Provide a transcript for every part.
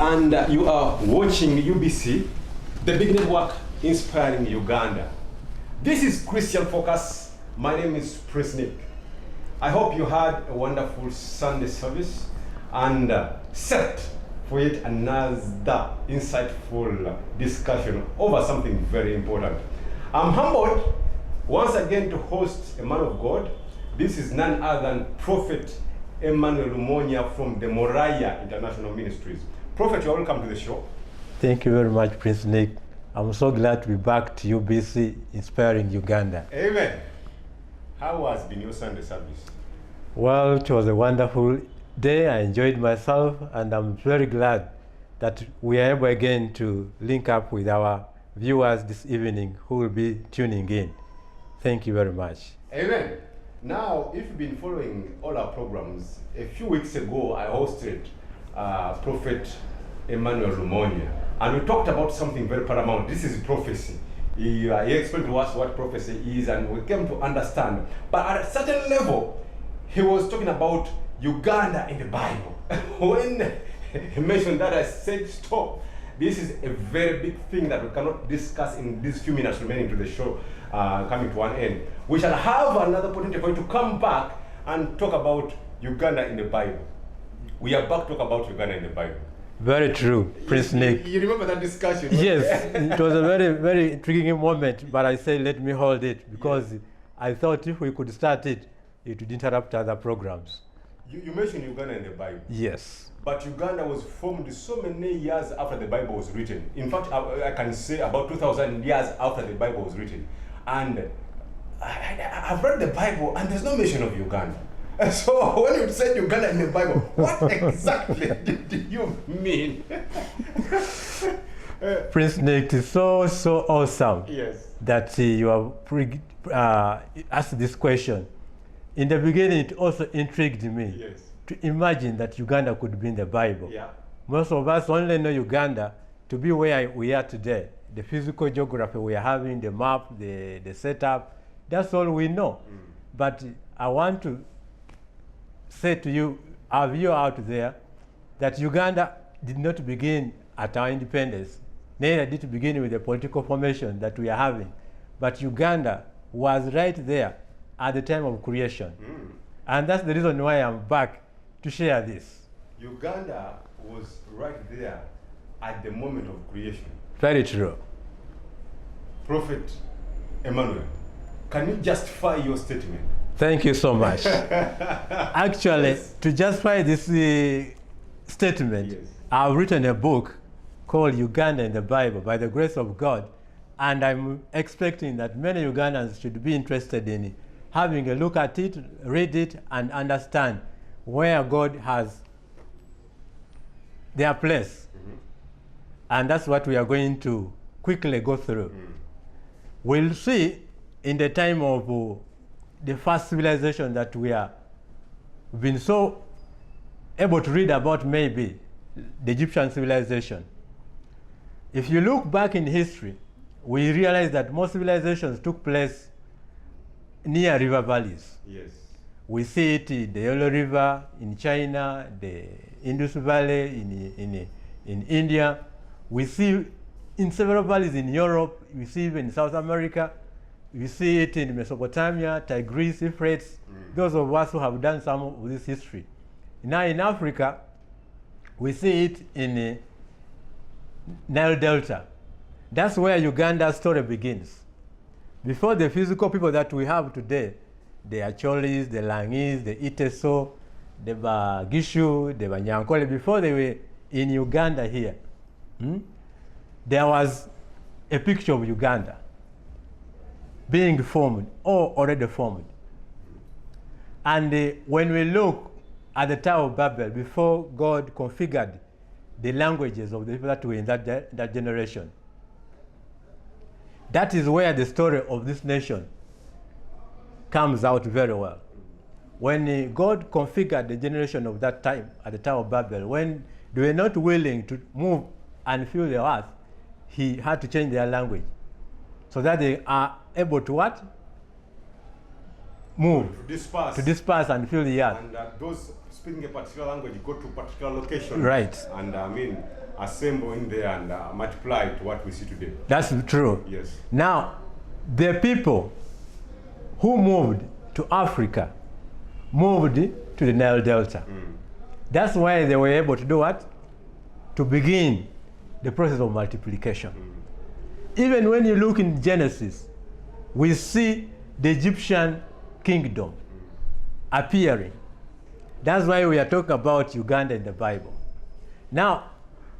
and you are watching UBC, the big network inspiring Uganda. This is Christian Focus. My name is Prince Nick. I hope you had a wonderful Sunday service and set for yet another insightful discussion over something very important. I'm humbled once again to host a man of God. This is none other than Prophet Emmanuel Lumonya from the Moriah International Ministries. Prophet, you're welcome to the show. Thank you very much, Prince Nick. I'm so glad to be back to UBC, inspiring Uganda. Amen. How has been your Sunday service? Well, it was a wonderful day. I enjoyed myself, and I'm very glad that we are able again to link up with our viewers this evening who will be tuning in. Thank you very much. Amen. Now, if you've been following all our programs, a few weeks ago I hosted Prophet Emmanuel Lumonya, and we talked about something very paramount. This is prophecy. He explained to us what prophecy is, and we came to understand. But at a certain level, he was talking about Uganda in the Bible. When he mentioned that, I said, stop. This is a very big thing that we cannot discuss in these few minutes remaining to the show coming to an end. We shall have another opportunity for you to come back and talk about Uganda in the Bible. We are back to talk about Uganda in the Bible. Very true, Prince Nick. You remember that discussion? Yes, it was a very, very intriguing moment, but I said, let me hold it, because I thought if we could start it, it would interrupt other programs. You mentioned Uganda in the Bible. Yes. But Uganda was formed so many years after the Bible was written. In fact, I can say about 2,000 years after the Bible was written. And I've read the Bible, and there's no mention of Uganda. And so when you said Uganda in the Bible, what exactly did you mean? Prince Nick, it's so awesome that you have asked this question. In the beginning, it also intrigued me to imagine that Uganda could be in the Bible. Yeah. Most of us only know Uganda to be where we are today. The physical geography we are having, the map, the setup, that's all we know. But I want to say to you, our viewer out there, that Uganda did not begin at our independence. Neither did it begin with the political formation that we are having. But Uganda was right there at the time of creation. And that's the reason why I'm back to share this. Uganda was right there at the moment of creation. Very true. Prophet Emmanuel, can you justify your statement? Thank you so much. Actually, to justify this statement, I've written a book called Uganda in the Bible, by the grace of God, and I'm expecting that many Ugandans should be interested in having a look at it, read it, and understand where God has their place. And that's what we are going to quickly go through. We'll see in the time of the first civilization that we have been so able to read about, maybe the Egyptian civilization. If you look back in history, we realize that most civilizations took place near river valleys. Yes. We see it in the Yellow River in China, the Indus Valley in India. We see in several valleys in Europe. We see even in South America. We see it in Mesopotamia, Tigris, Euphrates. Those of us who have done some of this history. Now in Africa, we see it in the Nile Delta. That's where Uganda's story begins. Before the physical people that we have today, the Acholis, the Langis, the Iteso, the Bagishu, the Banyankole, before they were in Uganda here, there was a picture of Uganda being formed or already formed. And when we look at the Tower of Babel, before God configured the languages of the people that were in that generation, that is where the story of this nation comes out very well. When God configured the generation of that time at the Tower of Babel, when they were not willing to move and fill the earth, he had to change their language so that they are able to what? Move. To disperse and fill the earth. And those speaking a particular language go to a particular location. Right. And I mean, assemble in there and multiply to what we see today. That's true. Yes. Now, the people who moved to Africa moved to the Nile Delta. That's why they were able to do what? To begin the process of multiplication. Even when you look in Genesis, we see the Egyptian kingdom appearing. That's why we are talking about Uganda in the Bible. Now,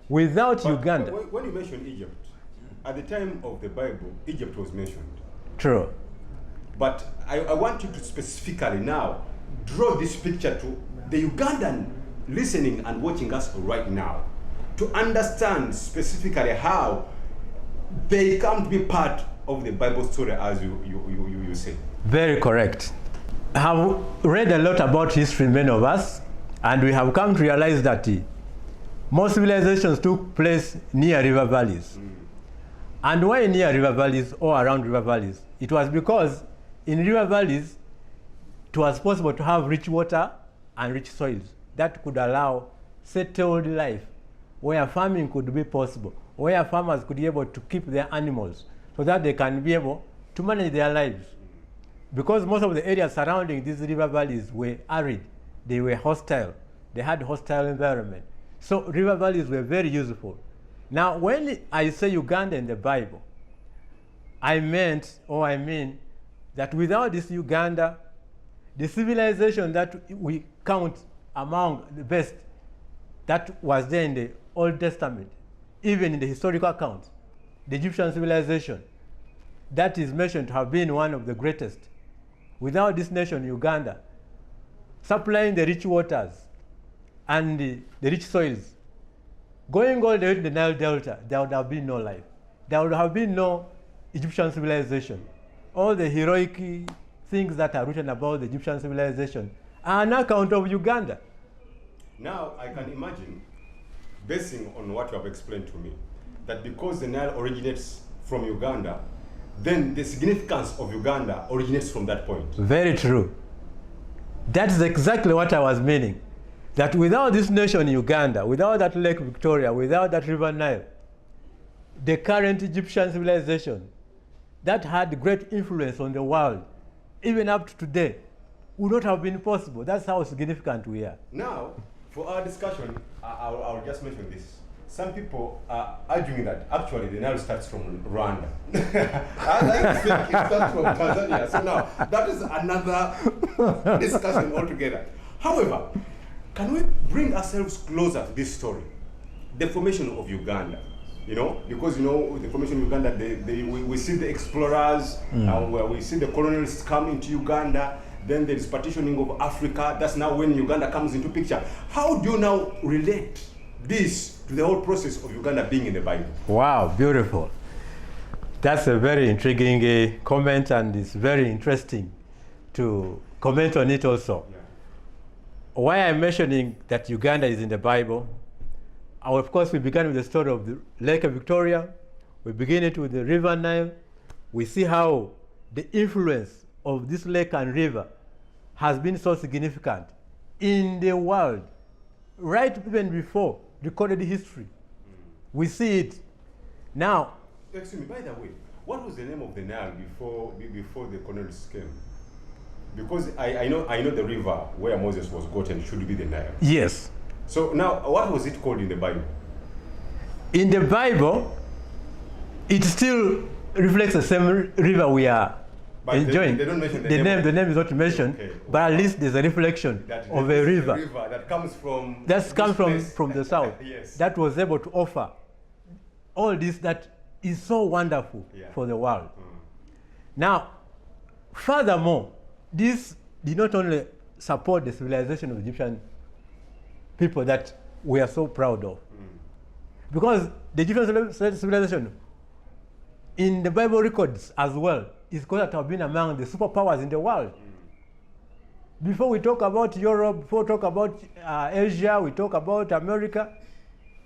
without Uganda... When you mention Egypt, at the time of the Bible, Egypt was mentioned. True. But I want you to specifically now draw this picture to the Ugandan listening and watching us right now to understand specifically how they come to be part of the Bible story, as you say. Very correct. I have read a lot about history, many of us, and we have come to realize that most civilizations took place near river valleys. And why near river valleys or around river valleys? It was because in river valleys, it was possible to have rich water and rich soils that could allow settled life, where farming could be possible, where farmers could be able to keep their animals so that they can be able to manage their lives. Because most of the areas surrounding these river valleys were arid, they were hostile, they had hostile environment. So river valleys were very useful. Now, when I say Uganda in the Bible, I mean that without this Uganda, the civilization that we count among the best that was there in the Old Testament, even in the historical accounts, the Egyptian civilization, that is mentioned to have been one of the greatest. Without this nation, Uganda, supplying the rich waters and the rich soils, going all the way to the Nile Delta, there would have been no life. There would have been no Egyptian civilization. All the heroic things that are written about the Egyptian civilization are an account of Uganda. Now, I can imagine, basing on what you have explained to me, that because the Nile originates from Uganda, then the significance of Uganda originates from that point. Very true. That's exactly what I was meaning. That without this nation Uganda, without that Lake Victoria, without that River Nile, the current Egyptian civilization that had great influence on the world, even up to today, would not have been possible. That's how significant we are. Now, for our discussion, I'll just mention this. Some people are arguing that actually the Nile starts from Rwanda. I like to think it starts from Tanzania. So now, that is another discussion altogether. However, can we bring ourselves closer to this story? The formation of Uganda. Because the formation of Uganda, we see the explorers, where we see the colonialists come into Uganda, then there is partitioning of Africa. That's now when Uganda comes into picture. How do you now relate this to the whole process of Uganda being in the Bible? Wow, beautiful. That's a very intriguing comment, and it's very interesting to comment on it also. Yeah. Why I'm mentioning that Uganda is in the Bible, of course, we began with the story of the Lake Victoria. We begin it with the River Nile. We see how the influence of this lake and river has been so significant in the world, right even before recorded history. We see it now. Excuse me, by the way, what was the name of the Nile before the colonists came? Because I know the river where Moses was gotten should be the Nile. Yes. So now, what was it called in the Bible? In the Bible, it still reflects the same river we are enjoying. They don't mention the name. The name is not mentioned, okay. But at least there's a reflection of a river. A river that comes from. That's come from the south. Yes. That was able to offer all this that is so wonderful for the world. Now, furthermore, this did not only support the civilization of Egyptian people that we are so proud of, because the Egyptian civilization in the Bible records as well is considered to have been among the superpowers in the world. Before we talk about Europe, before we talk about Asia, we talk about America,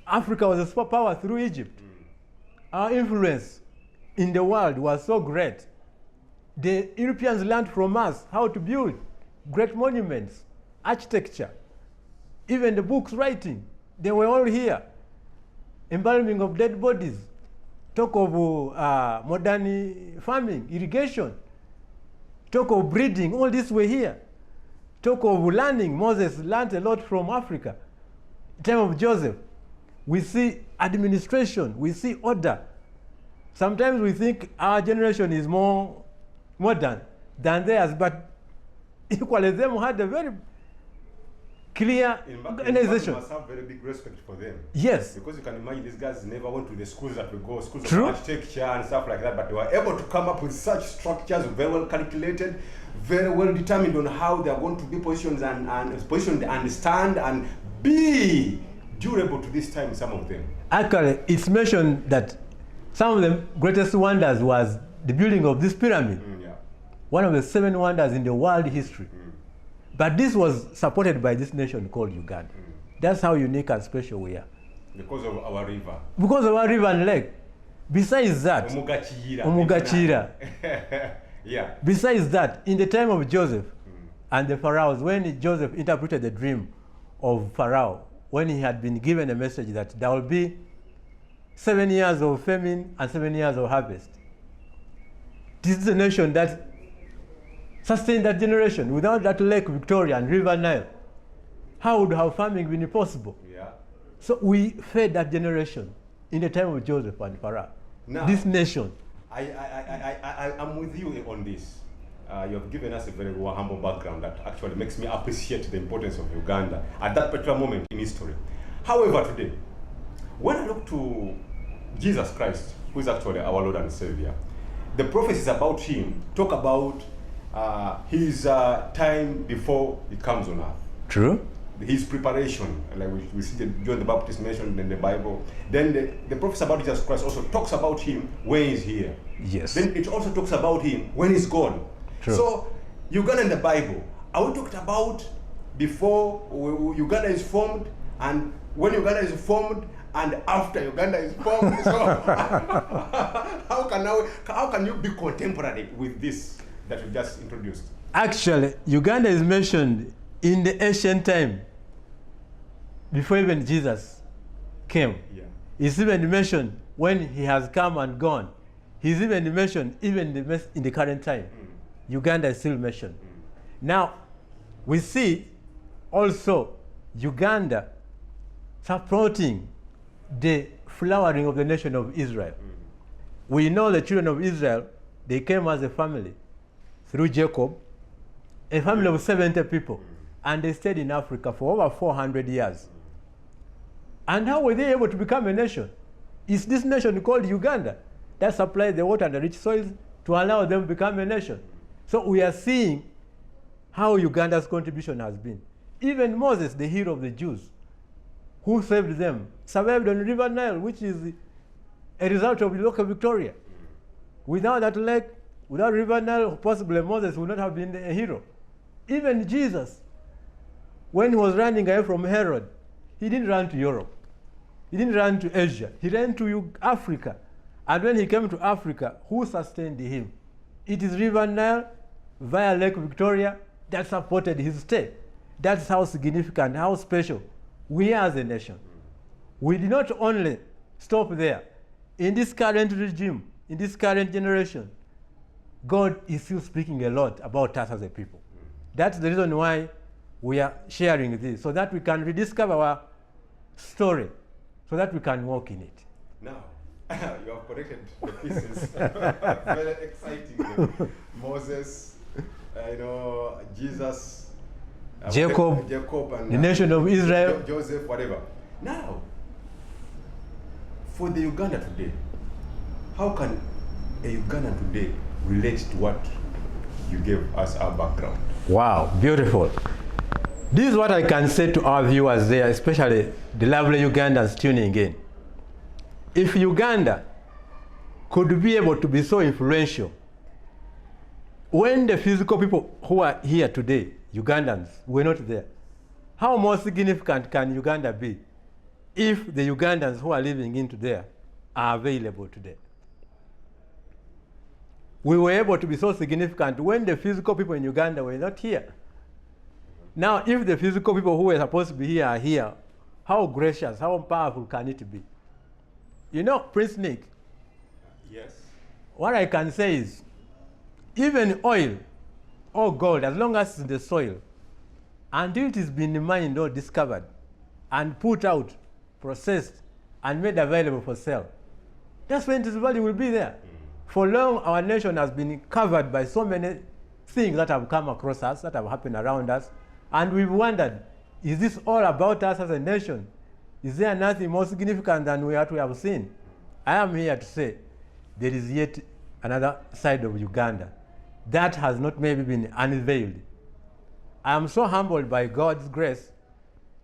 Africa was a superpower through Egypt. Our influence in the world was so great. The Europeans learned from us how to build great monuments, architecture, even the books writing. They were all here. embalming of dead bodies, talk of modern farming, irrigation, talk of breeding, all this were here. Talk of learning, Moses learned a lot from Africa. Time of Joseph, we see administration, we see order. Sometimes we think our generation is more modern than theirs, but equally them had a very clear organization. You must have very big respect for them. Yes. Because you can imagine these guys never went to the schools that we go, schools True. of architecture and stuff like that, but they were able to come up with such structures, very well calculated, very well determined on how they are going to be positioned and stand and be durable to this time, some of them. Actually, it's mentioned that some of the greatest wonders was the building of this pyramid. Yeah. One of the 7 wonders in the world history. But this was supported by this nation called Uganda. That's how unique and special we are. Because of our river. Because of our river and lake. Besides that, Omugachira. Yeah. Besides that, in the time of Joseph and the pharaohs, when Joseph interpreted the dream of Pharaoh, when he had been given a message that there will be 7 years of famine and 7 years of harvest. This is a nation that sustained that generation. Without that Lake Victoria and River Nile, how would have farming been possible? Yeah. So we fed that generation in the time of Joseph and Pharaoh. Now, this nation. I'm with you on this. You have given us a very humble background that actually makes me appreciate the importance of Uganda at that particular moment in history. However, today, when I look to Jesus Christ, who is actually our Lord and Savior, the prophecies about him talk about his time before he comes on earth. True. His preparation, like we see John the Baptist mentioned in the Bible. Then the prophecy about Jesus Christ also talks about him when he's here. Yes. Then it also talks about him when he's gone. True. So Uganda in the Bible, are we talked about before Uganda is formed, and when Uganda is formed, and after Uganda is formed? So how can you be contemporary with this that you just introduced? Actually, Uganda is mentioned in the ancient time, before even Jesus came. Yeah. It's even mentioned when he has come and gone. He's even mentioned even in the current time. Uganda is still mentioned. Now, we see also Uganda supporting the flowering of the nation of Israel. We know the children of Israel, they came as a family through Jacob, a family of 70 people, and they stayed in Africa for over 400 years. And how were they able to become a nation? It's this nation called Uganda that supplies the water and the rich soils to allow them to become a nation. So we are seeing how Uganda's contribution has been. Even Moses, the hero of the Jews, who saved them, survived on River Nile, which is a result of the Lake Victoria. Without that lake, without River Nile, possibly Moses would not have been a hero. Even Jesus, when he was running away from Herod, he didn't run to Europe. He didn't run to Asia. He ran to Africa. And when he came to Africa, who sustained him? It is River Nile via Lake Victoria that supported his stay. That's how significant, how special we are as a nation. We did not only stop there. In this current regime, in this current generation, God is still speaking a lot about us as a people. That's the reason why we are sharing this, so that we can rediscover our story, so that we can walk in it. Now, you have connected the pieces. Very exciting. Moses, Jesus, Jacob, and the nation of Israel, Joseph, whatever. Now, for the Uganda today, how can a Ugandan today relate to what you gave us our background? Wow, beautiful. This is what I can say to our viewers there, especially the lovely Ugandans tuning in. If Uganda could be able to be so influential, when the physical people who are here today, Ugandans, were not there, how more significant can Uganda be if the Ugandans who are living in today are available today? We were able to be so significant when the physical people in Uganda were not here. Now, if the physical people who were supposed to be here are here, how gracious, how powerful can it be? You know, Prince Nick, Yes. what I can say is, even oil or gold, as long as it's in the soil, until it has been mined or discovered and put out, processed, and made available for sale, that's when its value will be there. For long, our nation has been covered by so many things that have come across us, that have happened around us, and we've wondered, is this all about us as a nation? Is there nothing more significant than what we have seen? I am here to say there is yet another side of Uganda that has not maybe been unveiled. I am so humbled by God's grace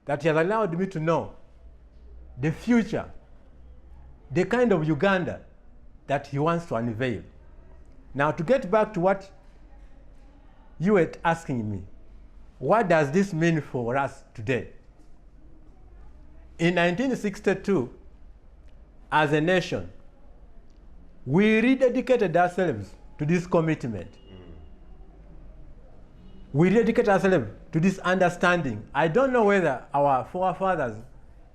that He has allowed me to know the future, the kind of Uganda that He wants to unveil. Now, to get back to what you were asking me, what does this mean for us today? In 1962, as a nation, we rededicated ourselves to this commitment. We dedicate ourselves to this understanding. I don't know whether our forefathers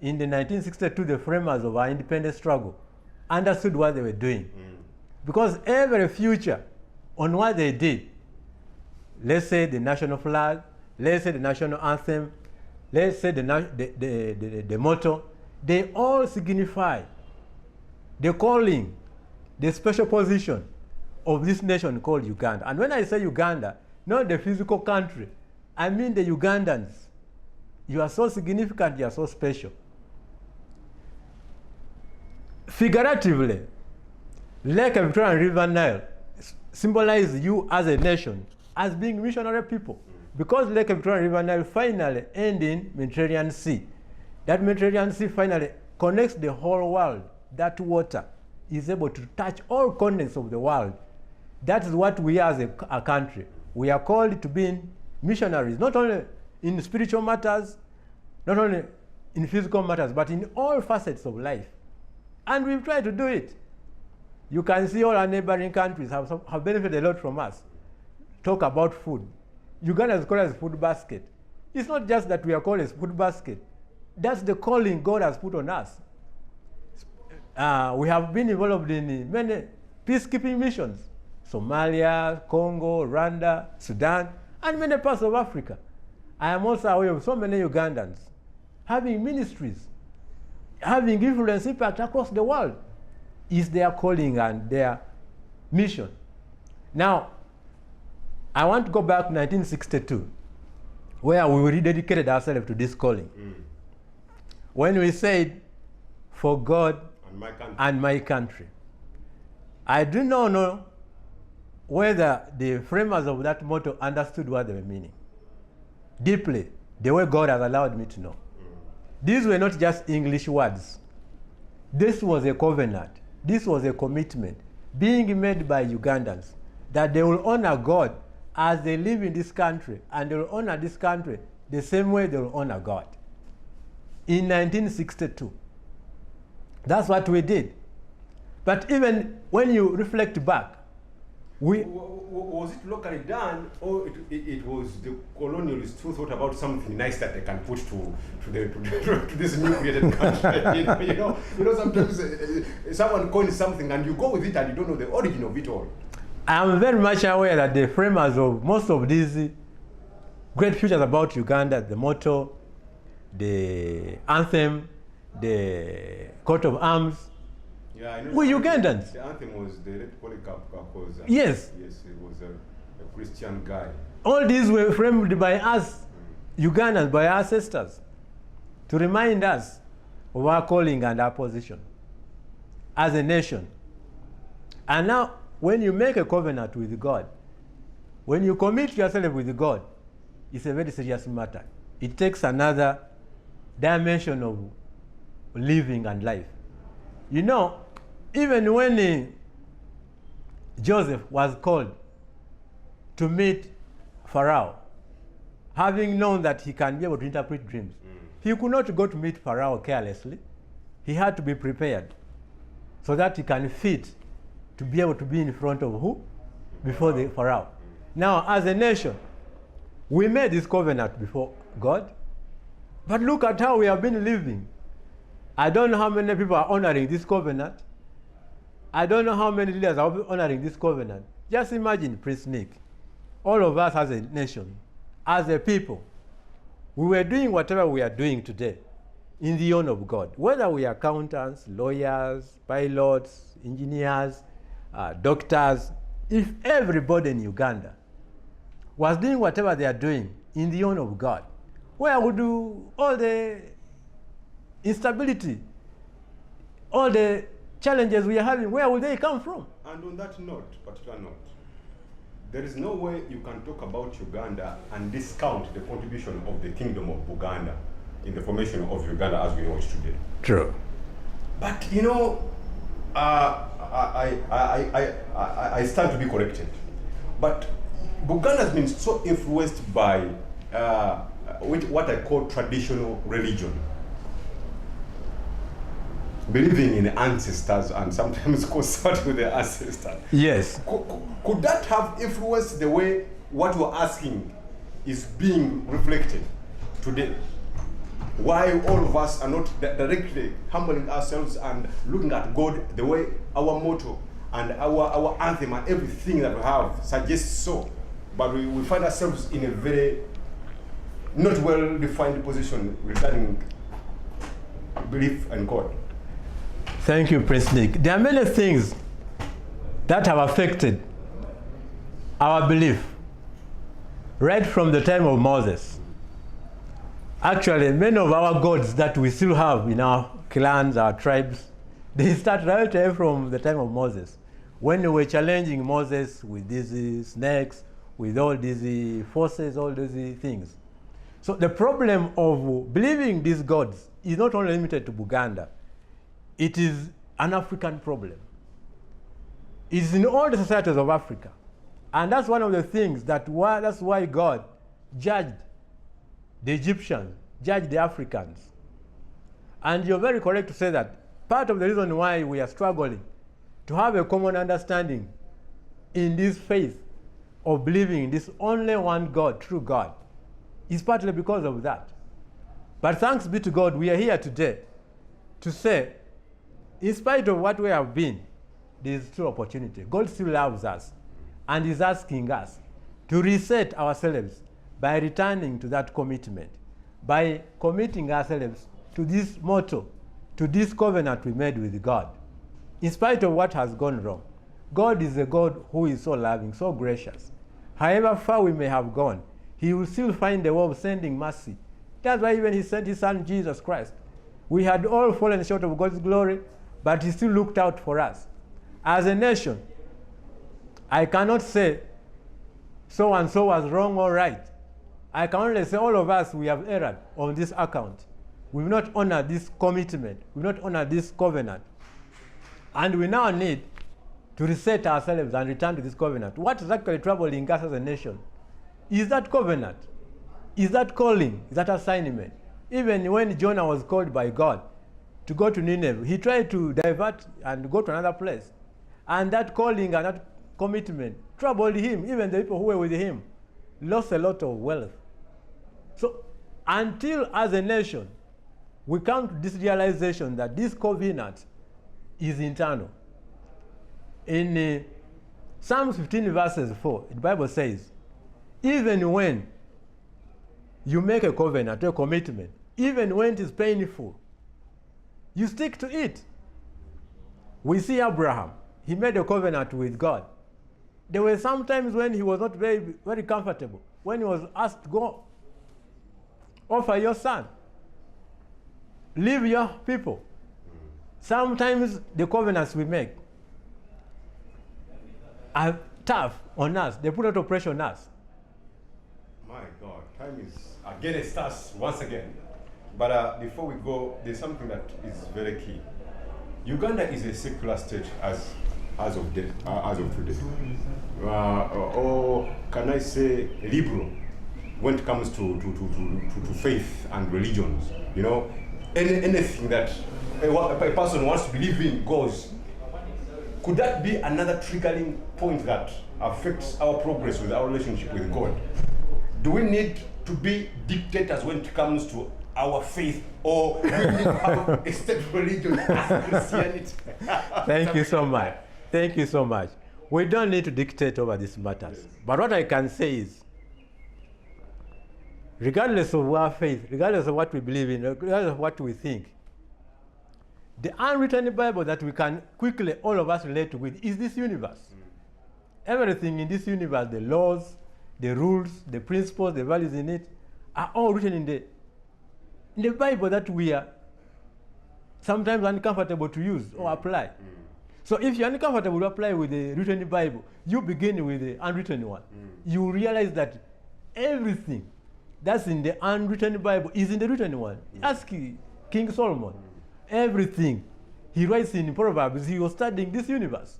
in the 1962, the framers of our independence struggle, understood what they were doing. Because every future on what they did, let's say the national flag, let's say the national anthem, let's say the motto, they all signify the calling, the special position of this nation called Uganda. And when I say Uganda, not the physical country, I mean the Ugandans. You are so significant, you are so special. Figuratively, Lake Victoria and River Nile symbolize you as a nation as being missionary people. Because Lake Victoria and River Nile finally end in Mediterranean Sea. That Mediterranean Sea finally connects the whole world. That water is able to touch all continents of the world. That is what we are as a country. We are called to be missionaries, not only in spiritual matters, not only in physical matters, but in all facets of life. And we've tried to do it. You can see all our neighboring countries have benefited a lot from us. Talk about food. Uganda is called as food basket. It's not just that we are called as food basket. That's the calling God has put on us. We have been involved in many peacekeeping missions. Somalia, Congo, Rwanda, Sudan, and many parts of Africa. I am also aware of so many Ugandans having ministries, having influence, impact across the world. Is their calling and their mission. Now, I want to go back to 1962, where we rededicated ourselves to this calling. When we said, for God and my country. I do not know whether the framers of that motto understood what they were meaning deeply, the way God has allowed me to know. These were not just English words. This was a covenant. This was a commitment being made by Ugandans that they will honor God as they live in this country, and they will honor this country the same way they will honor God. In 1962. That's what we did. But even when you reflect back, was it locally done, or it was the colonialists who thought about something nice that they can put to this new created country? you know, sometimes someone coins something and you go with it and you don't know the origin of it all. I'm very much aware that the framers of most of these great futures about Uganda, the motto, the anthem, the coat of arms, yeah, I know. We're Ugandans. The anthem was the Red Polycarp. Yes. Yes, it was a Christian guy. All these were framed by us, Ugandans, by our ancestors, to remind us of our calling and our position as a nation. And now, when you make a covenant with God, when you commit yourself with God, it's a very serious matter. It takes another dimension of living and life. You know, even when Joseph was called to meet Pharaoh, having known that he can be able to interpret dreams, he could not go to meet Pharaoh carelessly. He had to be prepared so that he can fit to be able to be in front of who? Before the Pharaoh. Now, as a nation, we made this covenant before God, but look at how we have been living. I don't know how many people are honoring this covenant. I don't know how many leaders are honoring this covenant. Just imagine, Prince Nick, all of us as a nation, as a people, we were doing whatever we are doing today in the honor of God. Whether we are accountants, lawyers, pilots, engineers, doctors, if everybody in Uganda was doing whatever they are doing in the honor of God, where would all the instability, all the challenges we are having, where will they come from? And on that particular note, there is no way you can talk about Uganda and discount the contribution of the Kingdom of Buganda in the formation of Uganda as we know it today. True. But you know, I stand to be corrected. But Buganda has been so influenced by what I call traditional religion, believing in ancestors and sometimes consulting with the ancestors. Yes. Could that have influenced the way what you're asking is being reflected today? Why all of us are not directly humbling ourselves and looking at God the way our motto and our anthem and everything that we have suggests so, but we find ourselves in a very not well-defined position regarding belief in God. Thank you, Prince Nick. There are many things that have affected our belief right from the time of Moses. Actually, many of our gods that we still have in our clans, our tribes, they start right away from the time of Moses, when they were challenging Moses with these snakes, with all these forces, all these things. So the problem of believing these gods is not only limited to Buganda. It is an African problem. It's in all the societies of Africa. And that's one of the things that's why God judged the Egyptians, judged the Africans. And you're very correct to say that part of the reason why we are struggling to have a common understanding in this faith of believing in this only one God, true God, is partly because of that. But thanks be to God, we are here today to say, in spite of what we have been, there is still opportunity. God still loves us and is asking us to reset ourselves by returning to that commitment, by committing ourselves to this motto, to this covenant we made with God. In spite of what has gone wrong, God is a God who is so loving, so gracious. However far we may have gone, he will still find a way of sending mercy. That's why even he sent his son Jesus Christ. We had all fallen short of God's glory, but he still looked out for us. As a nation, I cannot say so and so was wrong or right. I can only say all of us, we have erred on this account. We've not honored this commitment. We've not honored this covenant. And we now need to reset ourselves and return to this covenant. What is actually troubling us as a nation is that covenant, is that calling, is that assignment. Even when Jonah was called by God to go to Nineveh, he tried to divert and go to another place. And that calling and that commitment troubled him. Even the people who were with him lost a lot of wealth. So until as a nation, we come to this realization that this covenant is internal. In Psalm 15 verses 4, the Bible says, even when you make a covenant, a commitment, even when it is painful, you stick to it. We see Abraham. He made a covenant with God. There were some times when he was not very, very comfortable. When he was asked, go, offer your son. Leave your people. Sometimes the covenants we make are tough on us. They put a lot of pressure on us. My God, time is against us once again. But before we go, there's something that is very key. Uganda is a secular state as of today, or can I say liberal when it comes to faith and religions. You know, anything that a person wants to believe in goes. Could that be another triggering point that affects our progress with our relationship with God? Do we need to be dictators when it comes to our faith, or we need to have a state religion as Christianity. Thank you so much. Thank you so much. We don't need to dictate over these matters. Yes. But what I can say is, regardless of our faith, regardless of what we believe in, regardless of what we think, the unwritten Bible that we can quickly, all of us, relate with is this universe. Everything in this universe, the laws, the rules, the principles, the values in it, are all written in the Bible that we are sometimes uncomfortable to use or apply. So if you're uncomfortable to apply with the written Bible, you begin with the unwritten one. You realize that everything that's in the unwritten Bible is in the written one. Ask King Solomon. Everything he writes in Proverbs, he was studying this universe.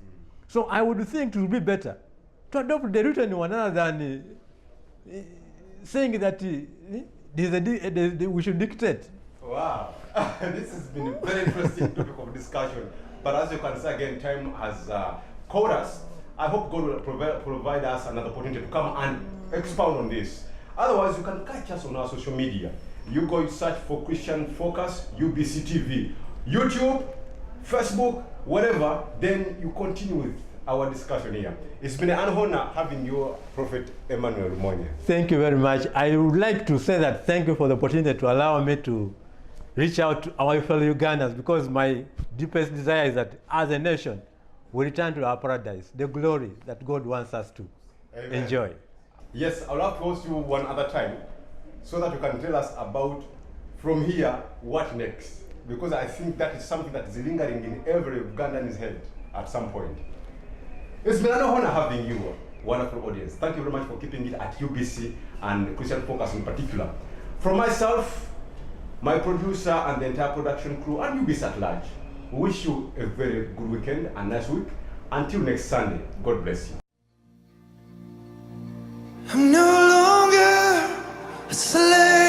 So I would think it would be better to adopt the written one rather than saying that we should dictate. Wow, this has been a very interesting topic of discussion. But as you can see again, time has called us. I hope God will provide us another opportunity to come and expound on this. Otherwise, you can catch us on our social media. You go search for Christian Focus, UBC TV, YouTube, Facebook, whatever, then you continue with our discussion here. It's been an honor having you, Prophet Emmanuel Lumonya. Thank you very much. I would like to say that thank you for the opportunity to allow me to reach out to our fellow Ugandans, because my deepest desire is that as a nation, we return to our paradise, the glory that God wants us to enjoy. Yes, I'll have to host you one other time so that you can tell us about, from here, what next. Because I think that is something that is lingering in every Ugandan's head at some point. It's been an honor having you, wonderful audience. Thank you very much for keeping it at UBC and Christian Focus in particular. From myself, my producer and the entire production crew, and UBC at large, we wish you a very good weekend and nice week. Until next Sunday, God bless you. I'm no longer a slave.